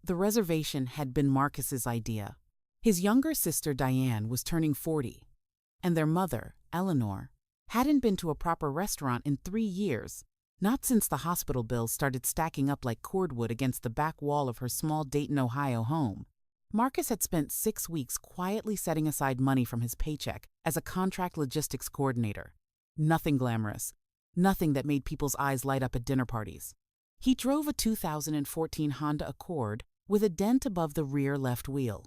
The reservation had been Marcus's idea. His younger sister Diane was turning 40, and their mother, Eleanor, hadn't been to a proper restaurant in 3 years, not since the hospital bills started stacking up like cordwood against the back wall of her small Dayton, Ohio home. Marcus had spent 6 weeks quietly setting aside money from his paycheck as a contract logistics coordinator. Nothing glamorous, nothing that made people's eyes light up at dinner parties. He drove a 2014 Honda Accord with a dent above the rear left wheel.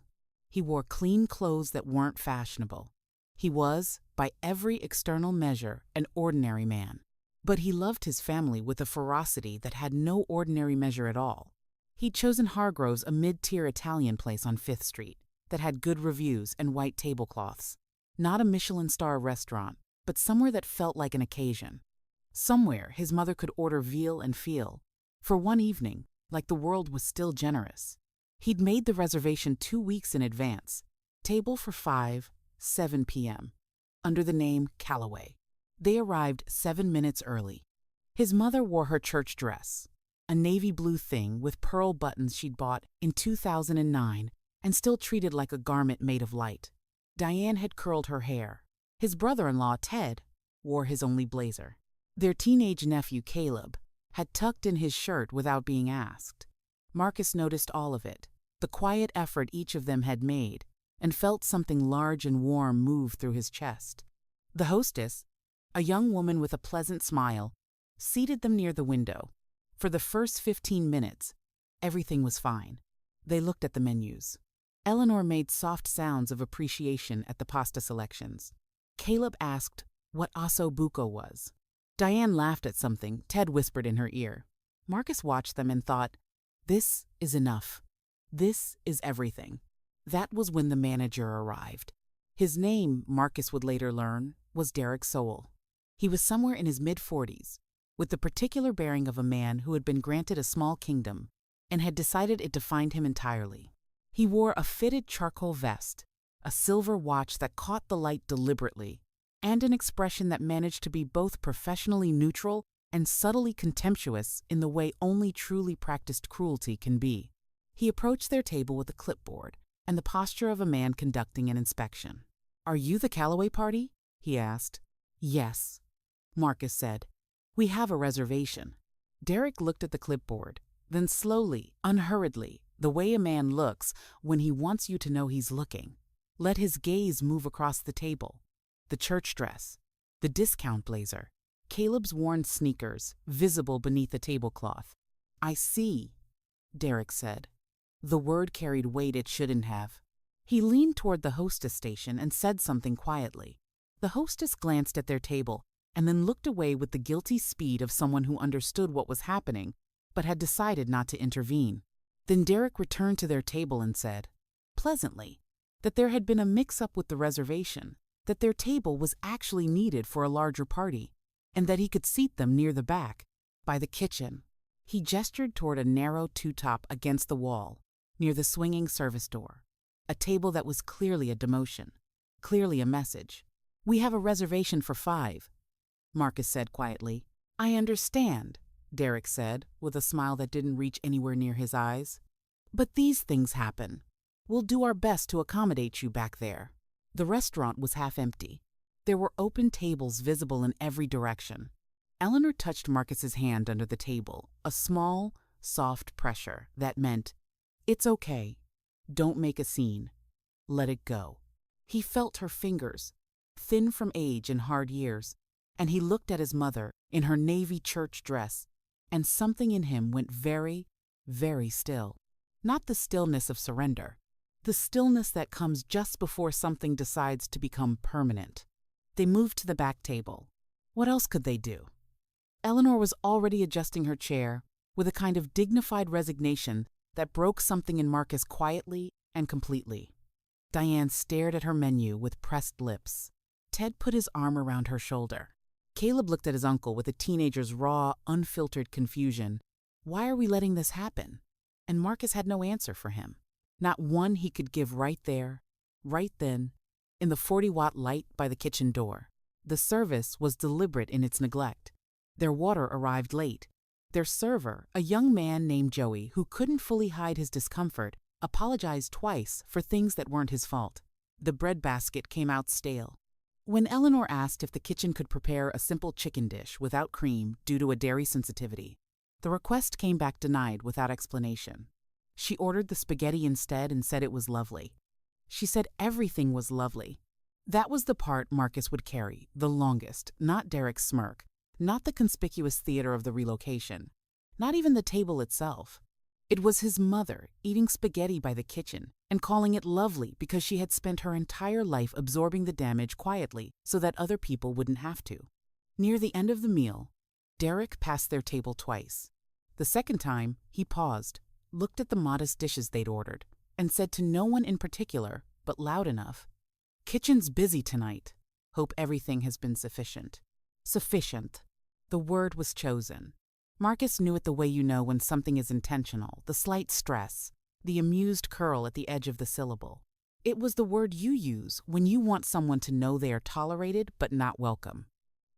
He wore clean clothes that weren't fashionable. He was, by every external measure, an ordinary man. But he loved his family with a ferocity that had no ordinary measure at all. He'd chosen Hargrove's, a mid-tier Italian place on 5th Street that had good reviews and white tablecloths. Not a Michelin star restaurant, but somewhere that felt like an occasion. Somewhere his mother could order veal and feel, for one evening, like the world was still generous. He'd made the reservation 2 weeks in advance, table for 5, 7 p.m., under the name Callaway. They arrived 7 minutes early. His mother wore her church dress, a navy blue thing with pearl buttons she'd bought in 2009 and still treated like a garment made of light. Diane had curled her hair. His brother-in-law, Ted, wore his only blazer. Their teenage nephew, Caleb, had tucked in his shirt without being asked. Marcus noticed all of it, the quiet effort each of them had made, and felt something large and warm move through his chest. The hostess, a young woman with a pleasant smile, seated them near the window. For the first 15 minutes, everything was fine. They looked at the menus. Eleanor made soft sounds of appreciation at the pasta selections. Caleb asked what osso buco was. Diane laughed at something Ted whispered in her ear. Marcus watched them and thought, this is enough. This is everything. That was when the manager arrived. His name, Marcus would later learn, was Derek Sowell. He was somewhere in his mid-40s, with the particular bearing of a man who had been granted a small kingdom and had decided it defined him entirely. He wore a fitted charcoal vest, a silver watch that caught the light deliberately, and an expression that managed to be both professionally neutral and subtly contemptuous in the way only truly practiced cruelty can be. He approached their table with a clipboard and the posture of a man conducting an inspection. "Are you the Callaway party?" he asked. "Yes," Marcus said. "We have a reservation." Derek looked at the clipboard, then slowly, unhurriedly, the way a man looks when he wants you to know he's looking, let his gaze move across the table. The church dress, the discount blazer, Caleb's worn sneakers, visible beneath the tablecloth. "I see," Derek said. The word carried weight it shouldn't have. He leaned toward the hostess station and said something quietly. The hostess glanced at their table and then looked away with the guilty speed of someone who understood what was happening but had decided not to intervene. Then Derek returned to their table and said, pleasantly, that there had been a mix-up with the reservation, that their table was actually needed for a larger party, and that he could seat them near the back, by the kitchen. He gestured toward a narrow two-top against the wall, near the swinging service door, a table that was clearly a demotion, clearly a message. "We have a reservation for 5, Marcus said quietly. "I understand," Derek said, with a smile that didn't reach anywhere near his eyes. "But these things happen. We'll do our best to accommodate you back there." The restaurant was half empty. There were open tables visible in every direction. Eleanor touched Marcus's hand under the table, a small, soft pressure that meant, "It's okay. Don't make a scene. Let it go." He felt her fingers, thin from age and hard years, and he looked at his mother in her navy church dress, and something in him went very, very still. Not the stillness of surrender, the stillness that comes just before something decides to become permanent. They moved to the back table. What else could they do? Eleanor was already adjusting her chair with a kind of dignified resignation that broke something in Marcus quietly and completely. Diane stared at her menu with pressed lips. Ted put his arm around her shoulder. Caleb looked at his uncle with a teenager's raw, unfiltered confusion. Why are we letting this happen? And Marcus had no answer for him. Not one he could give right there, right then, in the 40-watt light by the kitchen door. The service was deliberate in its neglect. Their water arrived late. Their server, a young man named Joey who couldn't fully hide his discomfort, apologized twice for things that weren't his fault. The bread basket came out stale. When Eleanor asked if the kitchen could prepare a simple chicken dish without cream due to a dairy sensitivity, the request came back denied without explanation. She ordered the spaghetti instead and said it was lovely. She said everything was lovely. That was the part Marcus would carry the longest, not Derek's smirk, not the conspicuous theater of the relocation, not even the table itself. It was his mother eating spaghetti by the kitchen and calling it lovely because she had spent her entire life absorbing the damage quietly so that other people wouldn't have to. Near the end of the meal, Derek passed their table twice. The second time, he paused, looked at the modest dishes they'd ordered, and said to no one in particular, but loud enough, "Kitchen's busy tonight. Hope everything has been sufficient." Sufficient. The word was chosen. Marcus knew it the way you know when something is intentional, the slight stress, the amused curl at the edge of the syllable. It was the word you use when you want someone to know they are tolerated but not welcome,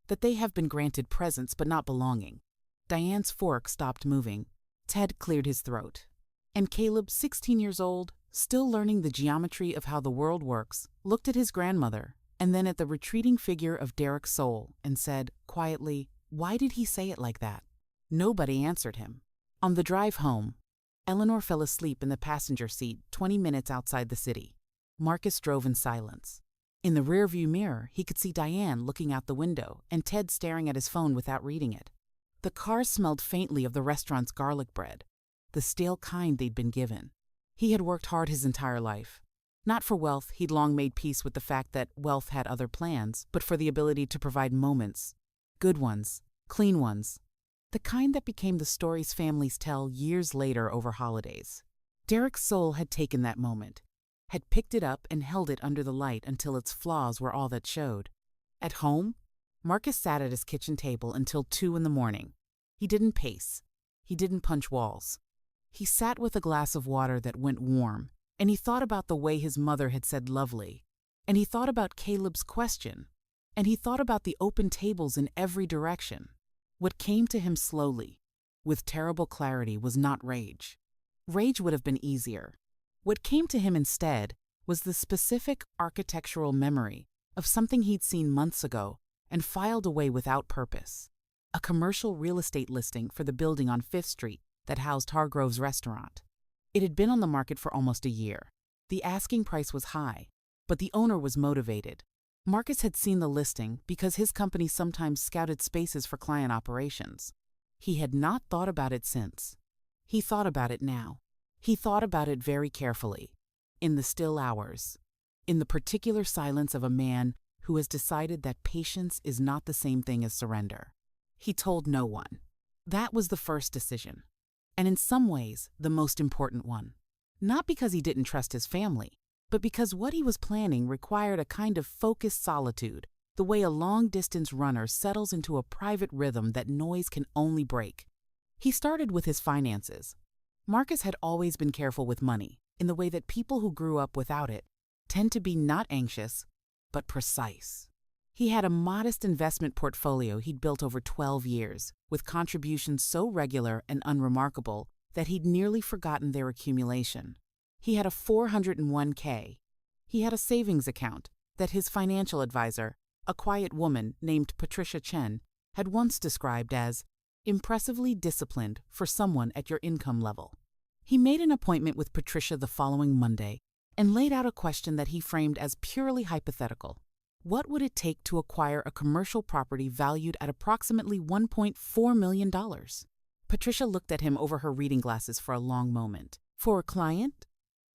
that they have been granted presence but not belonging. Diane's fork stopped moving. Ted cleared his throat. And Caleb, 16 years old, still learning the geometry of how the world works, looked at his grandmother and then at the retreating figure of Derek's soul and said, quietly, "Why did he say it like that?" Nobody answered him. On the drive home, Eleanor fell asleep in the passenger seat 20 minutes outside the city. Marcus drove in silence. In the rearview mirror, he could see Diane looking out the window and Ted staring at his phone without reading it. The car smelled faintly of the restaurant's garlic bread, the stale kind they'd been given. He had worked hard his entire life. Not for wealth, he'd long made peace with the fact that wealth had other plans, but for the ability to provide moments. Good ones, clean ones. The kind that became the stories families tell years later over holidays. Derek's soul had taken that moment, had picked it up and held it under the light until its flaws were all that showed. At home, Marcus sat at his kitchen table until 2 in the morning. He didn't pace. He didn't punch walls. He sat with a glass of water that went warm, and he thought about the way his mother had said lovely, and he thought about Caleb's question, and he thought about the open tables in every direction. What came to him slowly, with terrible clarity, was not rage. Rage would have been easier. What came to him instead was the specific architectural memory of something he'd seen months ago and filed away without purpose. A commercial real estate listing for the building on 5th Street that housed Hargrove's restaurant. It had been on the market for almost a year. The asking price was high, but the owner was motivated. Marcus had seen the listing because his company sometimes scouted spaces for client operations. He had not thought about it since. He thought about it now. He thought about it very carefully, in the still hours, in the particular silence of a man who has decided that patience is not the same thing as surrender. He told no one. That was the first decision, and in some ways, the most important one. Not because he didn't trust his family, but because what he was planning required a kind of focused solitude, the way a long-distance runner settles into a private rhythm that noise can only break. He started with his finances. Marcus had always been careful with money, in the way that people who grew up without it tend to be not anxious, but precise. He had a modest investment portfolio he'd built over 12 years, with contributions so regular and unremarkable that he'd nearly forgotten their accumulation. He had a 401k. He had a savings account that his financial advisor, a quiet woman named Patricia Chen, had once described as impressively disciplined for someone at your income level. He made an appointment with Patricia the following Monday and laid out a question that he framed as purely hypothetical. What would it take to acquire a commercial property valued at approximately $1.4 million? Patricia looked at him over her reading glasses for a long moment. For a client?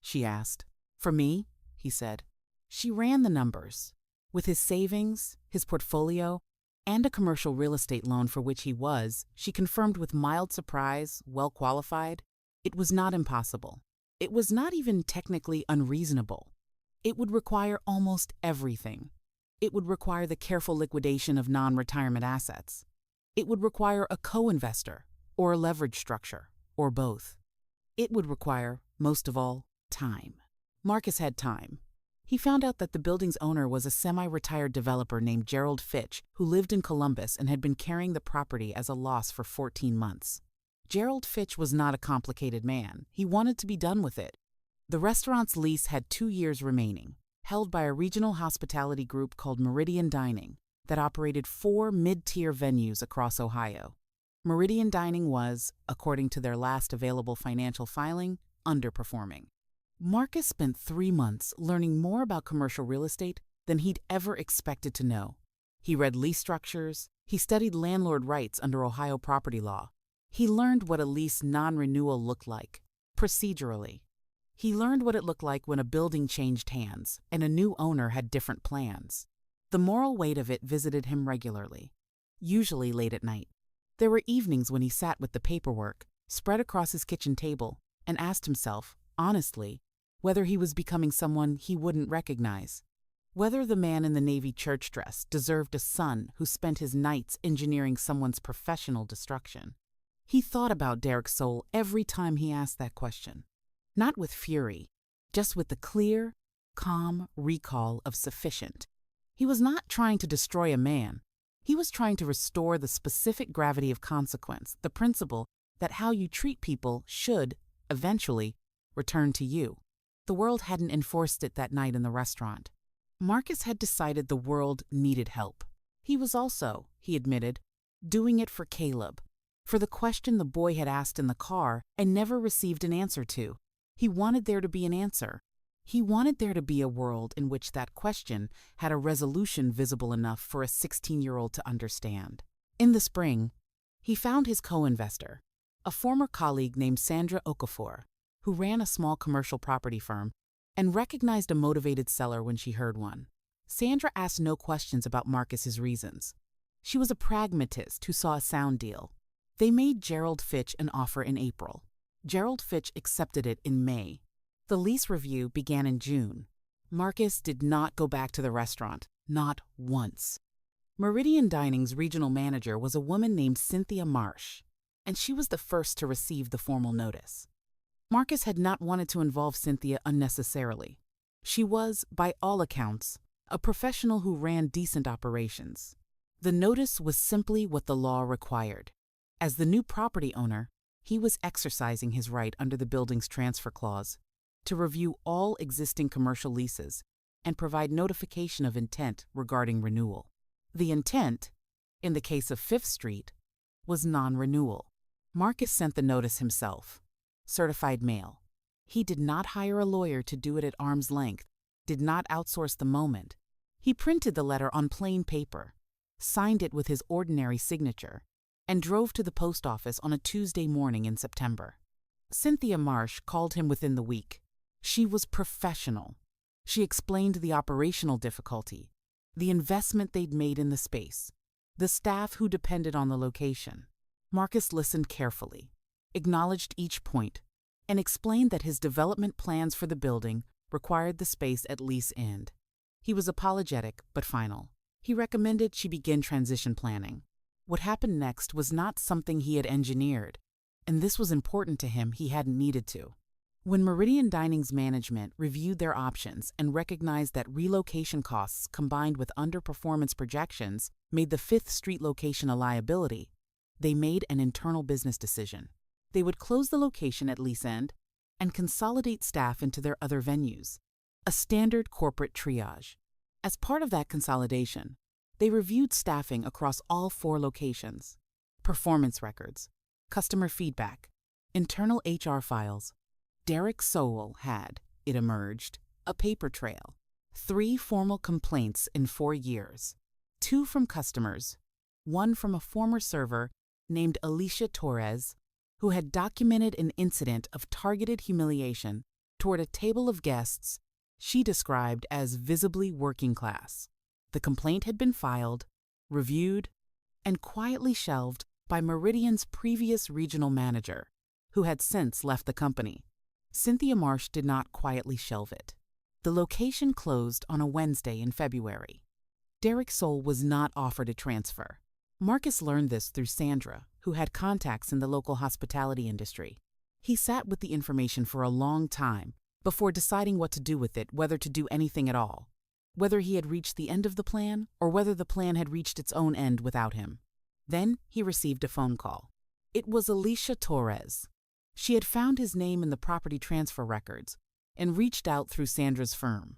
She asked. For me, he said. She ran the numbers. With his savings, his portfolio, and a commercial real estate loan for which he was, she confirmed with mild surprise, well qualified, it was not impossible. It was not even technically unreasonable. It would require almost everything. It would require the careful liquidation of non-retirement assets. It would require a co-investor, or a leverage structure, or both. It would require, most of all, time. Marcus had time. He found out that the building's owner was a semi-retired developer named Gerald Fitch, who lived in Columbus and had been carrying the property as a loss for 14 months. Gerald Fitch was not a complicated man. He wanted to be done with it. The restaurant's lease had 2 years remaining, held by a regional hospitality group called Meridian Dining that operated 4 mid-tier venues across Ohio. Meridian Dining was, according to their last available financial filing, underperforming. Marcus spent 3 months learning more about commercial real estate than he'd ever expected to know. He read lease structures, he studied landlord rights under Ohio property law. He learned what a lease non-renewal looked like, procedurally. He learned what it looked like when a building changed hands and a new owner had different plans. The moral weight of it visited him regularly, usually late at night. There were evenings when he sat with the paperwork spread across his kitchen table and asked himself, honestly, whether he was becoming someone he wouldn't recognize. Whether the man in the Navy church dress deserved a son who spent his nights engineering someone's professional destruction. He thought about Derek's soul every time he asked that question. Not with fury, just with the clear, calm recall of sufficient. He was not trying to destroy a man. He was trying to restore the specific gravity of consequence, the principle that how you treat people should, eventually, return to you. The world hadn't enforced it that night in the restaurant. Marcus had decided the world needed help. He was also, he admitted, doing it for Caleb, for the question the boy had asked in the car and never received an answer to. He wanted there to be an answer. He wanted there to be a world in which that question had a resolution visible enough for a 16-year-old to understand. In the spring, he found his co-investor, a former colleague named Sandra Okafor, who ran a small commercial property firm and recognized a motivated seller when she heard one. Sandra asked no questions about Marcus's reasons. She was a pragmatist who saw a sound deal. They made Gerald Fitch an offer in April. Gerald Fitch accepted it in May. The lease review began in June. Marcus did not go back to the restaurant, not once. Meridian Dining's regional manager was a woman named Cynthia Marsh, and she was the first to receive the formal notice. Marcus had not wanted to involve Cynthia unnecessarily. She was, by all accounts, a professional who ran decent operations. The notice was simply what the law required. As the new property owner, he was exercising his right under the building's transfer clause to review all existing commercial leases and provide notification of intent regarding renewal. The intent, in the case of 5th Street, was non-renewal. Marcus sent the notice himself, certified mail. He did not hire a lawyer to do it at arm's length, did not outsource the moment. He printed the letter on plain paper, signed it with his ordinary signature, and drove to the post office on a Tuesday morning in September. Cynthia Marsh called him within the week. She was professional. She explained the operational difficulty, the investment they'd made in the space, the staff who depended on the location. Marcus listened carefully, acknowledged each point, and explained that his development plans for the building required the space at lease end. He was apologetic but final. He recommended she begin transition planning. What happened next was not something he had engineered, and this was important to him. He hadn't needed to. When Meridian Dining's management reviewed their options and recognized that relocation costs combined with underperformance projections made the 5th Street location a liability, they made an internal business decision. They would close the location at lease end and consolidate staff into their other venues, a standard corporate triage. As part of that consolidation, they reviewed staffing across all 4 locations, performance records, customer feedback, internal HR files. Derek Sowell had, it emerged, a paper trail, 3 formal complaints in 4 years, 2 from customers, 1 from a former server named Alicia Torres, who had documented an incident of targeted humiliation toward a table of guests she described as visibly working class. The complaint had been filed, reviewed, and quietly shelved by Meridian's previous regional manager, who had since left the company. Cynthia Marsh did not quietly shelve it. The location closed on a Wednesday in February. Derek Soule was not offered a transfer. Marcus learned this through Sandra, who had contacts in the local hospitality industry. He sat with the information for a long time before deciding what to do with it, whether to do anything at all, whether he had reached the end of the plan or whether the plan had reached its own end without him. Then he received a phone call. It was Alicia Torres. She had found his name in the property transfer records and reached out through Sandra's firm.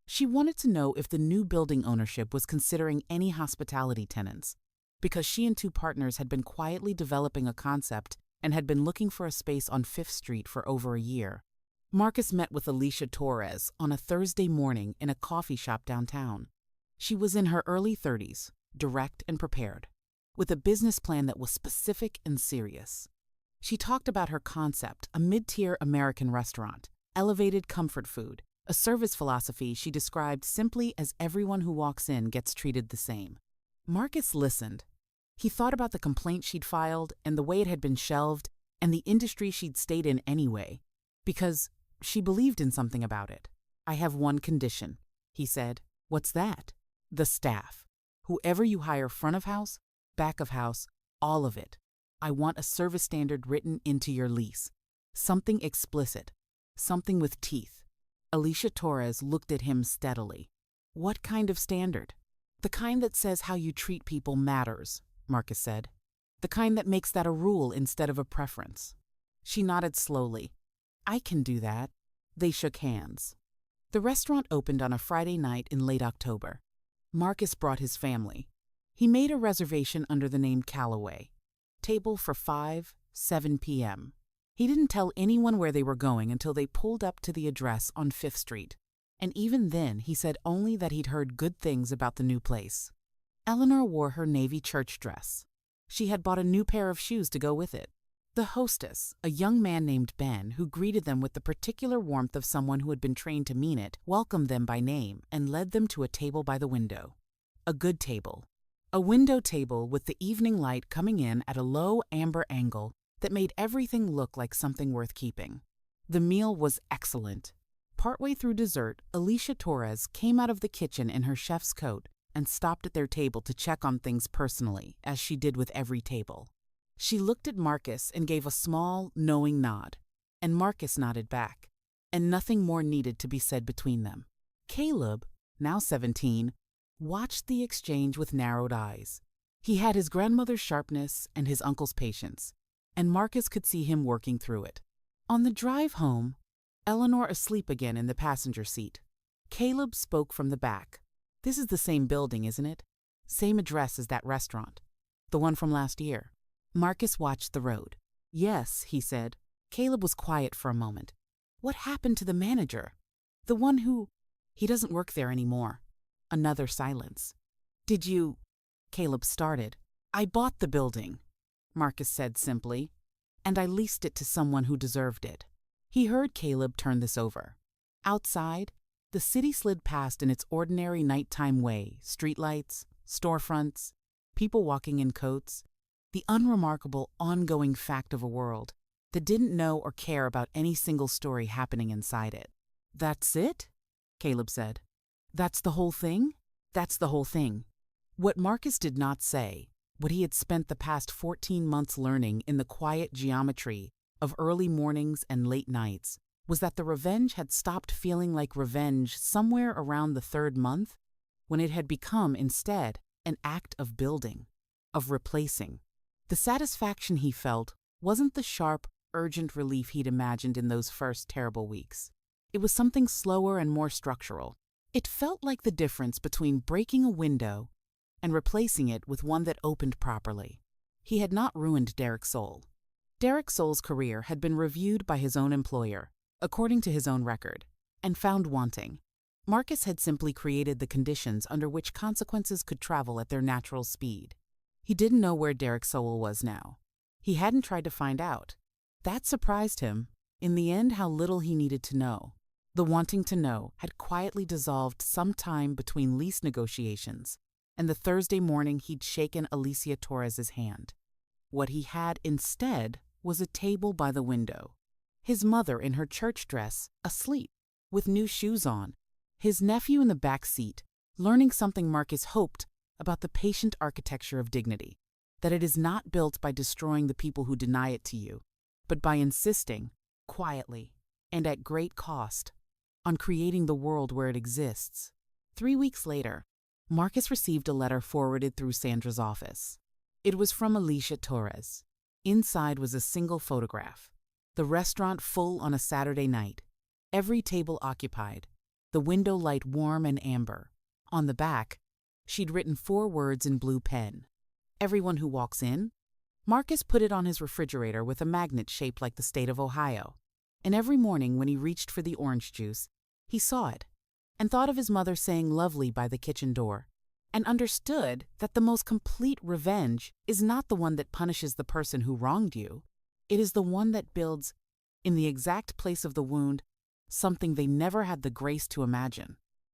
She wanted to know if the new building ownership was considering any hospitality tenants, because she and two partners had been quietly developing a concept and had been looking for a space on Fifth Street for over a year. Marcus met with Alicia Torres on a Thursday morning in a coffee shop downtown. She was in her early 30s, direct and prepared, with a business plan that was specific and serious. She talked about her concept, a mid-tier American restaurant, elevated comfort food, a service philosophy she described simply as everyone who walks in gets treated the same. Marcus listened. He thought about the complaint she'd filed and the way it had been shelved and the industry she'd stayed in anyway, because she believed in something about it. "I have one condition," he said. "What's that?" "The staff. Whoever you hire, front of house, back of house, all of it. I want a service standard written into your lease. Something explicit. Something with teeth." Alicia Torres looked at him steadily. "What kind of standard?" "The kind that says how you treat people matters," Marcus said. "The kind that makes that a rule instead of a preference." She nodded slowly. "I can do that." They shook hands. The restaurant opened on a Friday night in late October. Marcus brought his family. He made a reservation under the name Callaway. Table for 7 p.m. He didn't tell anyone where they were going until they pulled up to the address on Fifth Street. And even then, he said only that he'd heard good things about the new place. Eleanor wore her navy church dress. She had bought a new pair of shoes to go with it. The hostess, a young man named Ben, who greeted them with the particular warmth of someone who had been trained to mean it, welcomed them by name and led them to a table by the window. A good table. A window table with the evening light coming in at a low amber angle that made everything look like something worth keeping. The meal was excellent. Partway through dessert, Alicia Torres came out of the kitchen in her chef's coat and stopped at their table to check on things personally, as she did with every table. She looked at Marcus and gave a small, knowing nod, and Marcus nodded back, and nothing more needed to be said between them. Caleb, now 17, watched the exchange with narrowed eyes. He had his grandmother's sharpness and his uncle's patience, and Marcus could see him working through it. On the drive home, Eleanor asleep again in the passenger seat, Caleb spoke from the back. "This is the same building, isn't it? Same address as that restaurant. The one from last year." Marcus watched the road. "Yes," he said. Caleb was quiet for a moment. "What happened to the manager? The one who—" "He doesn't work there anymore." Another silence. "Did you—" Caleb started. "I bought the building," Marcus said simply, "and I leased it to someone who deserved it." He heard Caleb turn this over. Outside, the city slid past in its ordinary nighttime way, streetlights, storefronts, people walking in coats, the unremarkable ongoing fact of a world that didn't know or care about any single story happening inside it. "That's it?" Caleb said. "That's the whole thing?" "That's the whole thing." What Marcus did not say, what he had spent the past 14 months learning in the quiet geometry of early mornings and late nights, was that the revenge had stopped feeling like revenge somewhere around the 3rd month, when it had become, instead, an act of building, of replacing. The satisfaction he felt wasn't the sharp, urgent relief he'd imagined in those first terrible weeks. It was something slower and more structural. It felt like the difference between breaking a window and replacing it with one that opened properly. He had not ruined Derek Soule. Derek Soule's career had been reviewed by his own employer, according to his own record, and found wanting. Marcus had simply created the conditions under which consequences could travel at their natural speed. He didn't know where Derek Soule was now. He hadn't tried to find out. That surprised him. In the end, how little he needed to know. The wanting to know had quietly dissolved sometime between lease negotiations and the Thursday morning he'd shaken Alicia Torres's hand. What he had instead was a table by the window. His mother in her church dress, asleep, with new shoes on. His nephew in the back seat, learning something Marcus hoped about the patient architecture of dignity, that it is not built by destroying the people who deny it to you, but by insisting, quietly, and at great cost, on creating the world where it exists. 3 weeks later, Marcus received a letter forwarded through Sandra's office. It was from Alicia Torres. Inside was a single photograph. The restaurant full on a Saturday night. Every table occupied. The window light warm and amber. On the back, she'd written 4 words in blue pen. Everyone who walks in. Marcus put it on his refrigerator with a magnet shaped like the state of Ohio. And every morning when he reached for the orange juice, he saw it and thought of his mother saying lovely by the kitchen door, and understood that the most complete revenge is not the one that punishes the person who wronged you. It is the one that builds, in the exact place of the wound, something they never had the grace to imagine.